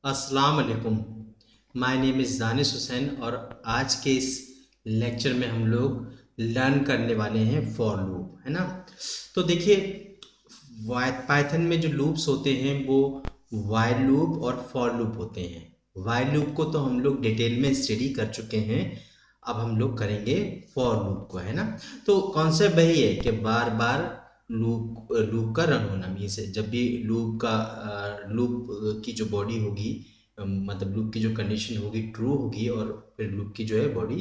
अस्सलाम वालेकुम। My name is Danish Hussain और आज के इस लेक्चर में हम लोग लर्न करने वाले हैं फॉर लूप, है ना। तो देखिए, पाइथन में जो लूप्स होते हैं वो वाइल लूप और फॉर लूप होते हैं। वाइल लूप को तो हम लोग डिटेल में स्टडी कर चुके हैं, अब हम लोग करेंगे फॉर लूप को, है ना। तो कॉन्सेप्ट वही है कि बार बार लूप लूप का रन होना मीन्स जब भी लूप की जो बॉडी होगी, मतलब लूप की जो कंडीशन होगी ट्रू होगी और फिर लूप की जो है बॉडी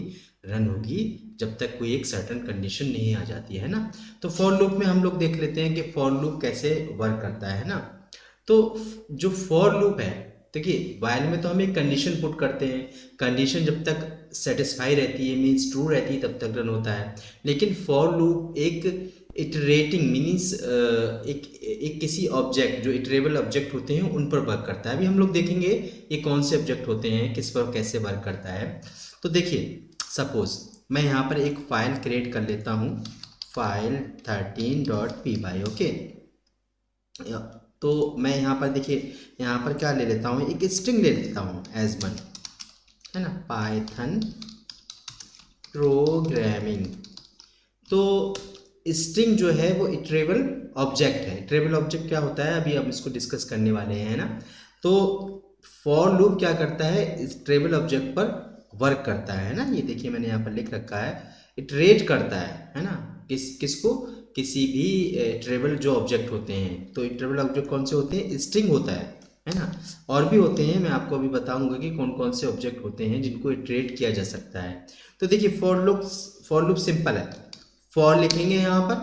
रन होगी जब तक कोई एक सर्टेन कंडीशन नहीं आ जाती है ना। तो फॉर लूप में हम लोग देख लेते हैं कि फॉर लूप कैसे वर्क करता है ना। तो जो फॉर लूप है, देखिए वाइल में तो हम एक कंडीशन पुट करते हैं, कंडीशन जब तक सेटिस्फाई रहती है मीन्स ट्रू रहती है तब तक रन होता है। लेकिन फॉर लूप एक इटरेटिंग मीन्स एक किसी ऑब्जेक्ट जो इटरेबल ऑब्जेक्ट होते हैं उन पर वर्क करता है। अभी हम लोग देखेंगे ये कौन से ऑब्जेक्ट होते हैं, किस पर कैसे वर्क करता है। तो देखिए, सपोज मैं यहाँ पर एक फाइल क्रिएट कर लेता हूँ, फाइल 13.py। ओके, तो मैं यहाँ पर देखिए, यहाँ पर क्या ले लेता हूँ, एक स्ट्रिंग ले लेता हूँ एज वन, है ना, पाइथन प्रोग्रामिंग। तो स्ट्रिंग जो है वो इटरेबल ऑब्जेक्ट है। इटरेबल ऑब्जेक्ट क्या होता है अभी हम इसको डिस्कस करने वाले हैं ना। तो फॉर लूप क्या करता है, इटरेबल ऑब्जेक्ट पर वर्क करता है ना। ये देखिए मैंने यहाँ पर लिख रखा है, इटरेट करता है ना। किसको, किसी भी इटरेबल जो ऑब्जेक्ट होते हैं। तो इटरेबल ऑब्जेक्ट कौन से होते हैं, स्ट्रिंग होता है ना। और भी होते हैं, मैं आपको अभी बताऊंगा कि कौन कौन से ऑब्जेक्ट होते हैं जिनको इटरेट किया जा सकता है। तो देखिए फॉर लूप सिंपल है। फॉर लिखेंगे यहाँ पर,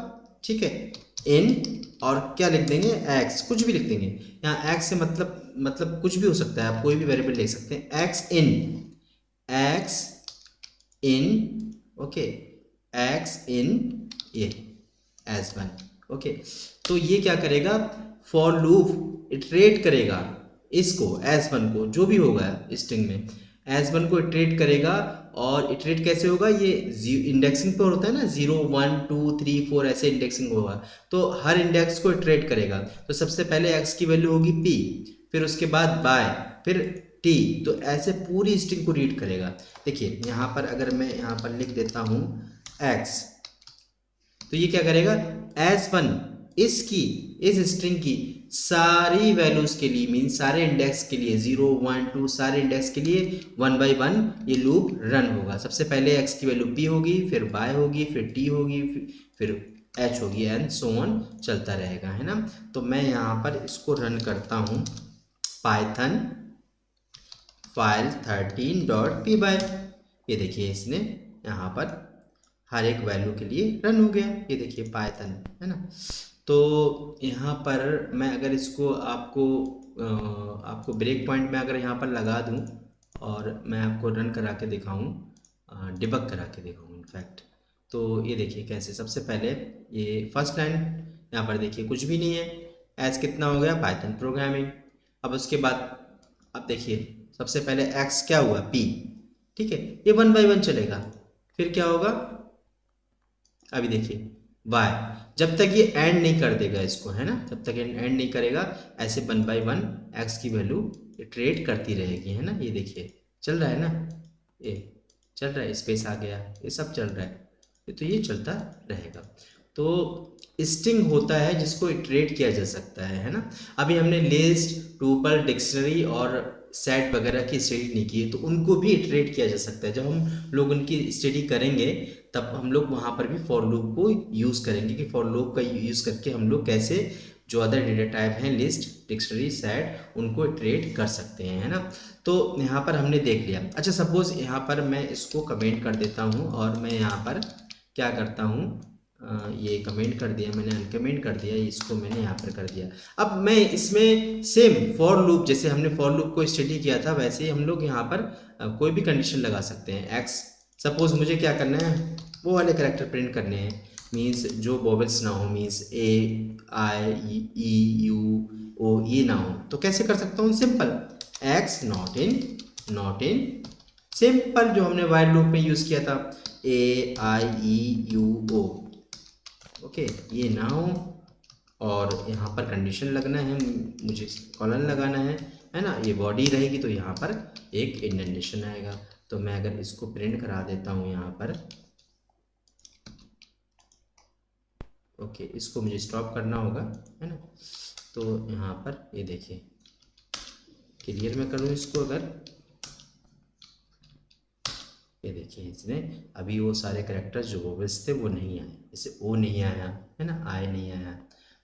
ठीक है, इन, और क्या लिख देंगे, एक्स, कुछ भी लिख देंगे। यहाँ एक्स से मतलब कुछ भी हो सकता है, आप कोई भी वेरिएबल लिख सकते हैं। एक्स इन, एक्स इन, ओके, एक्स इन ये एज वन। ओके, तो ये क्या करेगा, फॉर लूप इटरेट करेगा इसको एज वन को, जो भी होगा स्ट्रिंग में एज वन को इटरेट करेगा। और इटरेट कैसे होगा, ये इंडेक्सिंग पर होता है ना, 0 1 2 3 4 ऐसे इंडेक्सिंग होगा। तो हर इंडेक्स को इटरेट करेगा। तो सबसे पहले एक्स की वैल्यू होगी पी, फिर उसके बाद बाय, फिर टी। तो ऐसे पूरी स्ट्रिंग को रीड करेगा। देखिए यहाँ पर अगर मैं यहाँ पर लिख देता हूँ एक्स, तो ये क्या करेगा, एज वन इसकी, इस स्ट्रिंग की सारी वैल्यूज के लिए मीन सारे इंडेक्स के लिए 0 1 2 सारे इंडेक्स के लिए 1 बाय 1 ये लूप रन होगा। सबसे पहले एक्स की वैल्यू पी होगी, फिर बाय होगी, फिर टी होगी, फिर एच होगी, एंड सो ऑन चलता रहेगा, है ना। तो मैं यहाँ पर इसको रन करता हूँ, पाइथन फाइल 13.py। ये देखिए इसने यहाँ पर हर एक वैल्यू के लिए रन हो गया, ये देखिए पाइथन, है ना। तो यहाँ पर मैं अगर इसको आपको ब्रेक पॉइंट में अगर यहाँ पर लगा दूँ और मैं आपको रन करा के दिखाऊँ, डिबग करा के दिखाऊँ इनफैक्ट, तो ये देखिए कैसे। सबसे पहले ये फर्स्ट लाइन, यहाँ पर देखिए कुछ भी नहीं है, एज कितना हो गया, पाइथन प्रोग्रामिंग। अब उसके बाद अब देखिए, सबसे पहले एक्स क्या हुआ, पी, ठीक है, ये 1 बाय 1 चलेगा। फिर क्या होगा, अभी देखिए वाई, जब तक ये एंड नहीं कर देगा इसको, है ना, जब तक एंड नहीं करेगा ऐसे 1 बाय 1 एक्स की वैल्यू इटरेट करती रहेगी, है ना। ये देखिए चल रहा है ना, ये चल रहा है, स्पेस आ गया, ये सब चल रहा है, तो ये चलता रहेगा। तो स्ट्रिंग होता है जिसको इटरेट किया जा सकता है ना। अभी हमने लिस्ट, टुपल, डिक्शनरी और सेट वगैरह की स्टडी नहीं की है, तो उनको भी इटरेट किया जा सकता है। जब हम लोग उनकी स्टडी करेंगे तब हम लोग वहाँ पर भी फॉर लूप को यूज़ करेंगे कि फॉर लूप का यूज़ करके हम लोग कैसे जो अदर डेटा टाइप हैं, लिस्ट, डिक्शनरी, सेट, उनको इटरेट कर सकते हैं, है ना। तो यहाँ पर हमने देख लिया। अच्छा सपोज यहाँ पर मैं इसको कमेंट कर देता हूँ और मैं यहाँ पर क्या करता हूँ, ये कमेंट कर दिया मैंने, अनकमेंट कर दिया, इसको मैंने यहाँ पर कर दिया। अब मैं इसमें सेम फॉर लूप, जैसे हमने फॉर लूप को स्टडी किया था वैसे ही हम लोग यहाँ पर कोई भी कंडीशन लगा सकते हैं। एक्स, सपोज मुझे क्या करना है, वो वाले करेक्टर प्रिंट करने हैं, मीन्स जो वोवेल्स ना हो, मीन्स ए आई ई यू ओ ये ना हो। तो कैसे कर सकता हूँ, simple, x not in simple जो हमने वाइल लूप में यूज़ किया था, ए आई ई यू ओ, ओके, ये ना हो। और यहाँ पर कंडीशन लगना है, मुझे कॉलन लगाना है, है ना, ये बॉडी रहेगी तो यहाँ पर एक इंडेंटेशन आएगा। तो मैं अगर इसको प्रिंट करा देता हूँ यहाँ पर, ओके, इसको मुझे स्टॉप करना होगा, है ना। तो यहाँ पर ये देखिए, क्लियर मैं करूँ इसको अगर, ये देखिए इसने अभी वो सारे करेक्टर्स जो वोवेल्स थे वो नहीं आए, जैसे ओ नहीं आया, है ना, आई नहीं आया।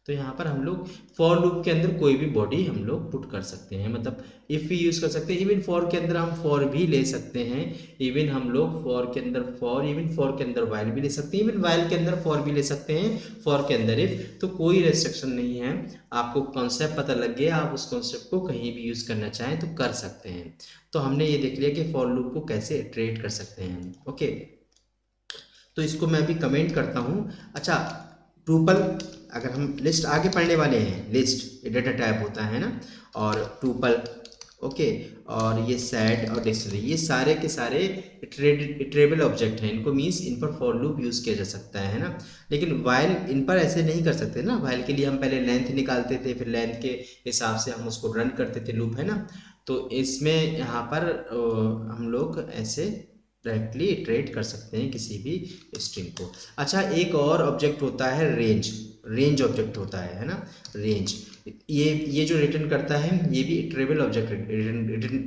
तो यहाँ पर हम लोग फॉर लूप के अंदर कोई भी बॉडी हम लोग पुट कर सकते हैं, मतलब इफ़ भी यूज़ कर सकते हैं। इवन फॉर के अंदर हम फॉर भी ले सकते हैं, इवन हम लोग फॉर के अंदर फॉर, इवन फॉर के अंदर वाइल भी ले सकते हैं, इवन वाइल के अंदर फॉर भी ले सकते हैं, फॉर के अंदर इफ। तो कोई रेस्ट्रिक्शन नहीं है, आपको कॉन्सेप्ट पता लग गया, आप उस कॉन्सेप्ट को कहीं भी यूज़ करना चाहें तो कर सकते हैं। तो हमने ये देख लिया कि फॉर लूप को कैसे इटरेट कर सकते हैं। ओके, तो इसको मैं अभी कमेंट करता हूँ। अच्छा, टूपल, अगर हम लिस्ट आगे पढ़ने वाले हैं, लिस्ट डेटा टाइप होता है ना, और टूपल, ओके, और ये सेट और डिक्शनरी, ये सारे के सारे इटरेबल ऑब्जेक्ट हैं। इनको मीन्स इन पर फॉर लूप यूज़ किया जा सकता है ना। लेकिन वाइल इन पर ऐसे नहीं कर सकते ना, वाइल के लिए हम पहले लेंथ निकालते थे, फिर लेंथ के हिसाब से हम उसको रन करते थे लूप, है ना। तो इसमें यहाँ पर हम लोग ऐसे डायरेक्टली इटरेट कर सकते हैं किसी भी स्ट्रिंग को। अच्छा, एक और ऑब्जेक्ट होता है रेंज, रेंज ऑब्जेक्ट होता है ना, रेंज। ये जो रिटर्न करता है, ये भी इटरेबल ऑब्जेक्ट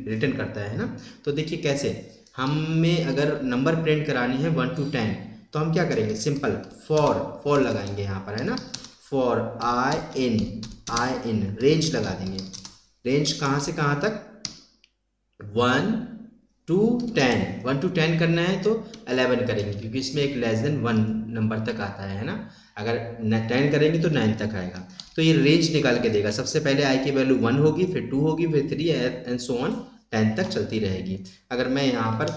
रिटर्न करता है ना। तो देखिए कैसे, हमें अगर नंबर प्रिंट करानी है 1 to 10, तो हम क्या करेंगे, सिंपल फॉर लगाएंगे यहाँ पर, है ना, फॉर आई इन रेंज लगा देंगे। रेंज कहाँ से कहाँ तक, 1 to 10, 1 to 10 करना है तो 11 करेंगे, क्योंकि इसमें एक लेस देन 1 नंबर तक आता है ना। अगर 10 करेंगे तो 9 तक आएगा। तो ये रेंज निकाल के देगा, सबसे पहले आई की वैल्यू 1 होगी, फिर 2 होगी, फिर 3 एंड सो ऑन 10 तक चलती रहेगी। अगर मैं यहाँ पर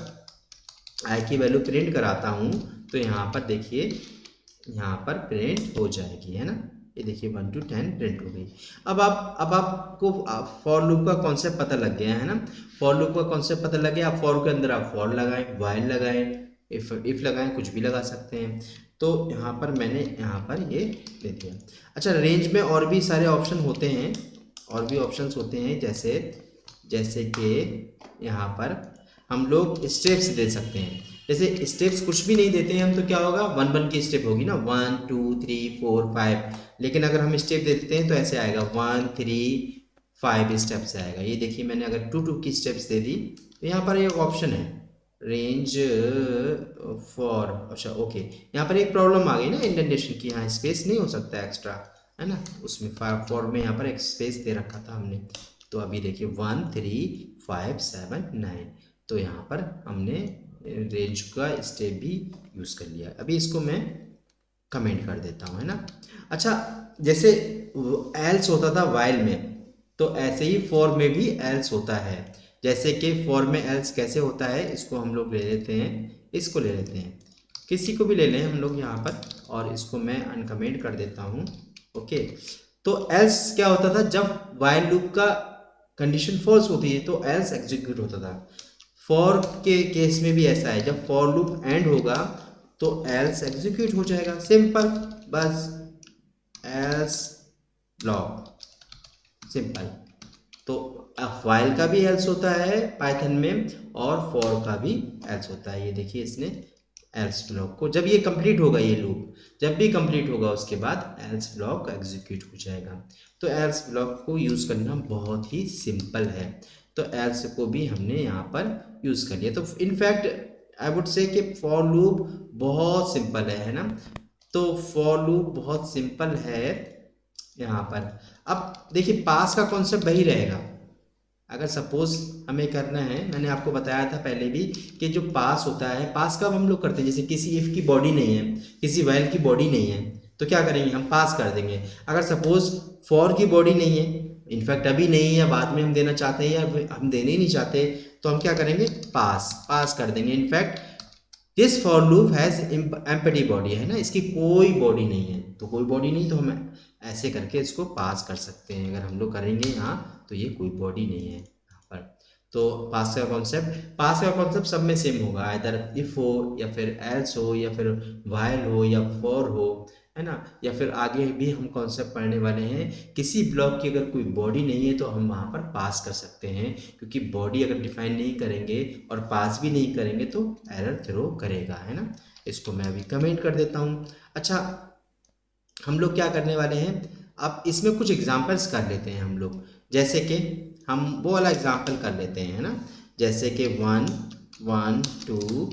आई की वैल्यू प्रिंट कराता हूँ तो यहाँ पर देखिए, यहाँ पर प्रिंट हो जाएगी, है ना। ये देखिए 1 to 10 प्रिंट हो गई। अब आपको फॉर लूप का कॉन्सेप्ट पता लग गया है ना। फॉर लूप का कॉन्सेप्ट पता लग गया। आप फॉर के अंदर आप फॉर लगाएं, वाइल लगाएं, इफ लगाएं, कुछ भी लगा सकते हैं। तो यहाँ पर मैंने यहाँ पर ये ले दिया। अच्छा, रेंज में और भी सारे ऑप्शन होते हैं, और भी ऑप्शंस होते हैं, जैसे कि यहाँ पर हम लोग स्टेप्स दे सकते हैं। जैसे स्टेप्स कुछ भी नहीं देते हैं हम, तो क्या होगा, 1 1 की स्टेप होगी ना, 1 2 3 4 5। लेकिन अगर हम स्टेप दे देते हैं तो ऐसे आएगा 1 3 5 स्टेप से आएगा। ये देखिए, मैंने अगर 2 2 की स्टेप्स दे दी तो यहाँ पर एक ऑप्शन है रेंज फॉर। अच्छा ओके, यहाँ पर एक प्रॉब्लम आ गई ना इंडेंटेशन की, यहाँ स्पेस नहीं हो सकता एक्स्ट्रा, है ना। उसमें फॉर में यहाँ पर एक स्पेस दे रखा था हमने। तो अभी देखिए 1 3 5 7 9, तो यहाँ पर हमने रेंज का स्टेप भी यूज़ कर लिया। अभी इसको मैं कमेंट कर देता हूँ, है ना। अच्छा, जैसे एल्स होता था वाइल में, तो ऐसे ही फॉर में भी एल्स होता है। जैसे कि फॉर में एल्स कैसे होता है, इसको हम लोग ले लेते हैं, इसको ले लेते हैं, किसी को भी ले लें हम लोग यहाँ पर, और इसको मैं अनकमेंट कर देता हूँ। ओके, तो एल्स क्या होता था, जब वाइल लूप का कंडीशन फॉल्स होती है तो एल्स एग्जीक्यूट होता था। फॉर के केस में भी ऐसा है, जब फॉर लूप एंड होगा तो एल्स एग्जीक्यूट हो जाएगा, सिंपल, बस एल्स ब्लॉक, सिंपल। तो वाइल का भी एल्स होता है पाइथन में, और फॉर का भी एल्स होता है। ये देखिए, इसने एल्स ब्लॉक को, जब ये कंप्लीट होगा, ये लूप जब भी कंप्लीट होगा उसके बाद एल्स ब्लॉक एग्जीक्यूट हो जाएगा। तो एल्स ब्लॉक को यूज़ करना बहुत ही सिंपल है। तो एल्स को भी हमने यहाँ पर यूज़ कर लिया। तो इनफैक्ट आई वुड से कि फॉर लूप बहुत सिंपल है ना। तो फॉर लूप बहुत सिंपल है यहाँ पर। अब देखिए, पास का कॉन्सेप्ट वही रहेगा। अगर सपोज हमें करना है, मैंने आपको बताया था पहले भी कि जो पास होता है, पास कब हम लोग करते हैं, जैसे किसी इफ की बॉडी नहीं है, किसी वाइल की बॉडी नहीं है, तो क्या करेंगे, हम पास कर देंगे। अगर सपोज फॉर की बॉडी नहीं है, इनफैक्ट अभी नहीं है, बाद में हम देना चाहते हैं या हम देने ही नहीं चाहते, तो हम क्या करेंगे, पास कर देंगे। In fact this for loop has empty body, है ना, इसकी कोई बॉडी नहीं है, तो कोई बॉडी नहीं, तो हम ऐसे करके इसको पास कर सकते हैं। अगर हम लोग करेंगे यहाँ तो ये कोई बॉडी नहीं है यहाँ पर। तो पास का कॉन्सेप्ट सब में सेम होगा, इधर इफ हो या फिर एल्स हो या फिर वाइल हो या फॉर हो, है ना। या फिर आगे भी हम कॉन्सेप्ट पढ़ने वाले हैं, किसी ब्लॉक की अगर कोई बॉडी नहीं है तो हम वहाँ पर पास कर सकते हैं, क्योंकि बॉडी अगर डिफाइन नहीं करेंगे और पास भी नहीं करेंगे तो एरर थ्रो करेगा, है ना। इसको मैं अभी कमेंट कर देता हूँ। अच्छा, हम लोग क्या करने वाले हैं, अब इसमें कुछ एग्जांपल्स कर लेते हैं हम लोग। जैसे कि हम वो वाला एग्जांपल कर लेते हैं, है ना। जैसे कि 1 1 2,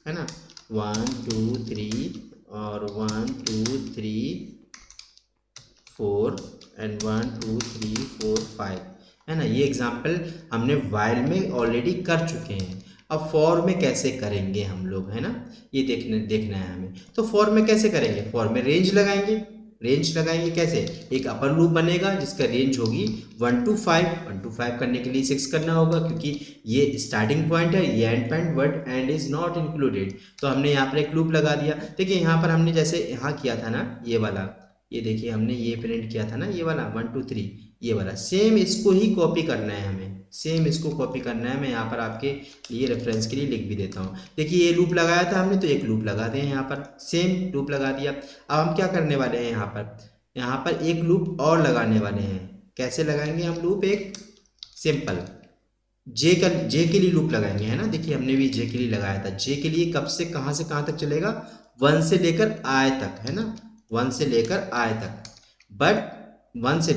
है ना, 1 2 3 और 1 2 3 4 एंड 1 2 3 4 5, है ना। ये एग्जांपल हमने वाइल में ऑलरेडी कर चुके हैं। अब फॉर में कैसे करेंगे हम लोग, है ना, ये देखना है हमें। तो फॉर में कैसे करेंगे, फॉर में रेंज लगाएंगे। रेंज लगाएंगे कैसे, एक अपर लूप बनेगा जिसका रेंज होगी 1 to 5। 1 to 5 करने के लिए 6 करना होगा, क्योंकि ये स्टार्टिंग पॉइंट है, ये and point, word and is not included. तो हमने यहाँ पर एक लूप लगा दिया। देखिए यहाँ पर हमने जैसे यहाँ किया था ना, ये वाला, ये देखिए हमने ये प्रिंट किया था ना, ये वाला 1 2 3, ये वाला सेम इसको ही कॉपी करना है हमें, सेम इसको कॉपी करना है। मैं यहाँ पर आपके लिए रेफरेंस के लिए लिख भी देता हूँ। देखिए ये लूप लगाया था हमने, तो एक लूप लगा दें यहाँ पर, सेम लूप लगा दिया। अब हम क्या करने वाले हैं, यहाँ पर एक लूप और लगाने वाले हैं। कैसे लगाएंगे हम लूप, एक सिंपल जे के लिए लूप लगाएंगे, है ना। देखिए हमने भी जे के लिए लगाया था। जे के लिए कब से कहाँ तक चलेगा, 1 से लेकर आय तक, है ना, 1 से लेकर आय तक। बट 1 से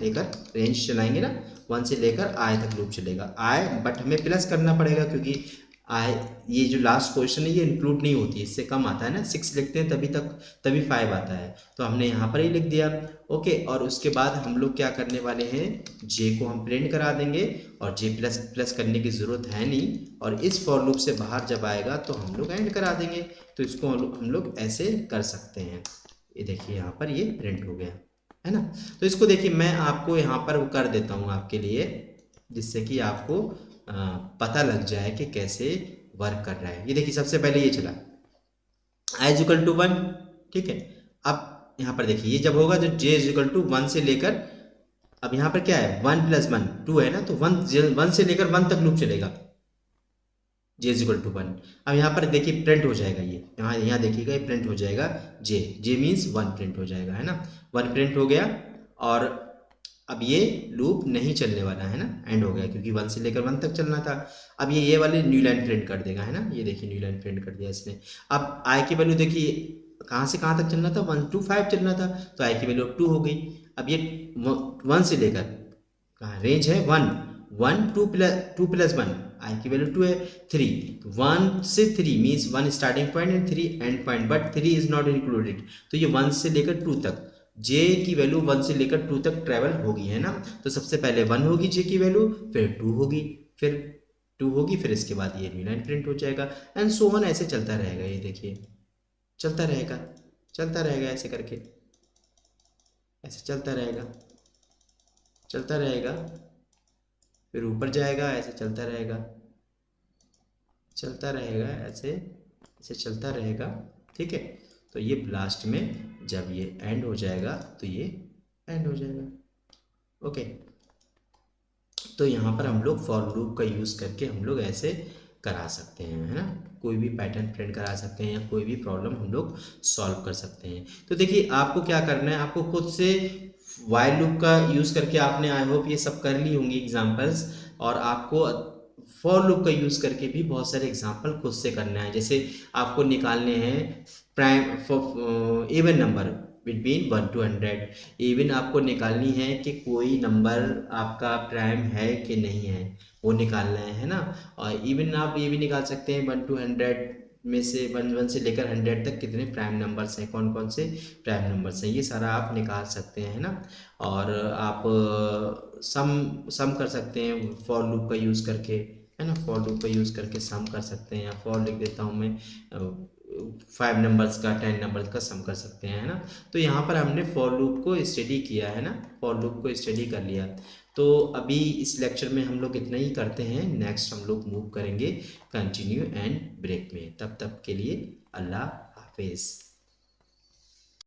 लेकर रेंज चलाएंगे ना, 1 से लेकर आय तक लूप चलेगा। आय बट हमें प्लस करना पड़ेगा, क्योंकि आय ये जो लास्ट क्वेश्चन है ये इंक्लूड नहीं होती, इससे कम आता है ना। 6 लिखते हैं तभी 5 आता है, तो हमने यहाँ पर ही लिख दिया। ओके, और उसके बाद हम लोग क्या करने वाले हैं, जे को हम प्रिंट करा देंगे, और जे प्लस प्लस करने की ज़रूरत है नहीं। और इस फॉर लूप से बाहर जब आएगा तो हम लोग एंड करा देंगे। तो इसको हम लोग ऐसे कर सकते हैं। ये देखिए यहाँ पर ये प्रिंट हो गया, है ना। तो इसको देखिए मैं आपको यहाँ पर वो कर देता हूँ आपके लिए, जिससे कि आपको पता लग जाए कि कैसे वर्क कर रहा है। ये देखिए सबसे पहले ये चला i इज इक्वल टू 1, ठीक है। अब यहाँ पर देखिए ये जब होगा जो j इज इक्वल टू 1 से लेकर, अब यहाँ पर क्या है 1 + 1 2 है ना, तो 1 से लेकर 1 तक लूप चलेगा, j इज इक्वल टू 1। अब यहाँ पर देखिए प्रिंट हो जाएगा, ये यहाँ देखिएगा, ये प्रिंट हो जाएगा j मीन्स 1 प्रिंट हो जाएगा, है ना। 1 प्रिंट हो गया, और अब ये लूप नहीं चलने वाला, है ना, एंड हो गया, क्योंकि 1 से लेकर 1 तक चलना था। अब ये वाली न्यू लाइन प्रिंट कर देगा, है ना। ये देखिए न्यू लाइन प्रिंट कर दिया इसने। अब आई की वैल्यू देखिए कहाँ से कहाँ तक चलना था, 1 to 5 चलना था, तो आई की वैल्यू 2 हो गई। अब ये 1 से लेकर कहाँ रेंज है 1 1 2 + 1, आई की वैल्यू 2 है, 3 1 से 3 means 1 starting point and 3 and point, but 3 is not included. तो ये 1 से लेकर 2 तक, j की वैल्यू 1 से लेकर 2 तक ट्रेवल होगी, है ना। तो सबसे पहले 1 होगी j की वैल्यू, फिर 2 होगी, फिर इसके बाद ये न्यू लाइन प्रिंट हो जाएगा, एंड सो ऑन, ऐसे चलता रहेगा। ये देखिए चलता रहेगा ऐसे करके, ऐसे चलता रहेगा, फिर ऊपर जाएगा, ऐसे चलता रहेगा ऐसे ऐसे चलता रहेगा, ठीक है। तो ये लास्ट में जब ये एंड हो जाएगा तो ये एंड हो जाएगा। ओके, तो यहाँ पर हम लोग फॉर लूप का यूज़ करके हम लोग ऐसे करा सकते हैं, है ना। कोई भी पैटर्न प्रिंट करा सकते हैं, या कोई भी प्रॉब्लम हम लोग सॉल्व कर सकते हैं। तो देखिए आपको क्या करना है, आपको खुद से वाइल लूप का यूज़ करके आपने आई होप ये सब कर ली होंगी एग्जांपल्स, और आपको फॉर लूप का यूज़ करके भी बहुत सारे एग्जांपल खुद से करना है। जैसे आपको निकालने हैं prime even number between 1 to 100, even आपको निकालनी है कि कोई नंबर आपका प्राइम है कि नहीं है, वो निकालना है ना। और इवन आप ये भी निकाल सकते हैं 1 to 100 में से 1 से लेकर 100 तक कितने प्राइम नंबर्स हैं, कौन कौन से प्राइम नंबर्स हैं, ये सारा आप निकाल सकते हैं, है ना। और आप सम कर सकते हैं फॉर लूप का यूज़ करके, है ना। फॉर लूप का यूज़ करके सम कर सकते हैं, या फॉर लिख देता हूँ मैं 5 नंबर्स का 10 नंबर्स का सम कर सकते हैं, है ना। तो यहाँ पर हमने फॉर लूप को स्टडी किया, है ना, फॉर लूप को स्टडी कर लिया। तो अभी इस लेक्चर में हम लोग इतना ही करते हैं, नेक्स्ट हम लोग मूव करेंगे कंटिन्यू एंड ब्रेक में। तब तक के लिए अल्लाह हाफिज़।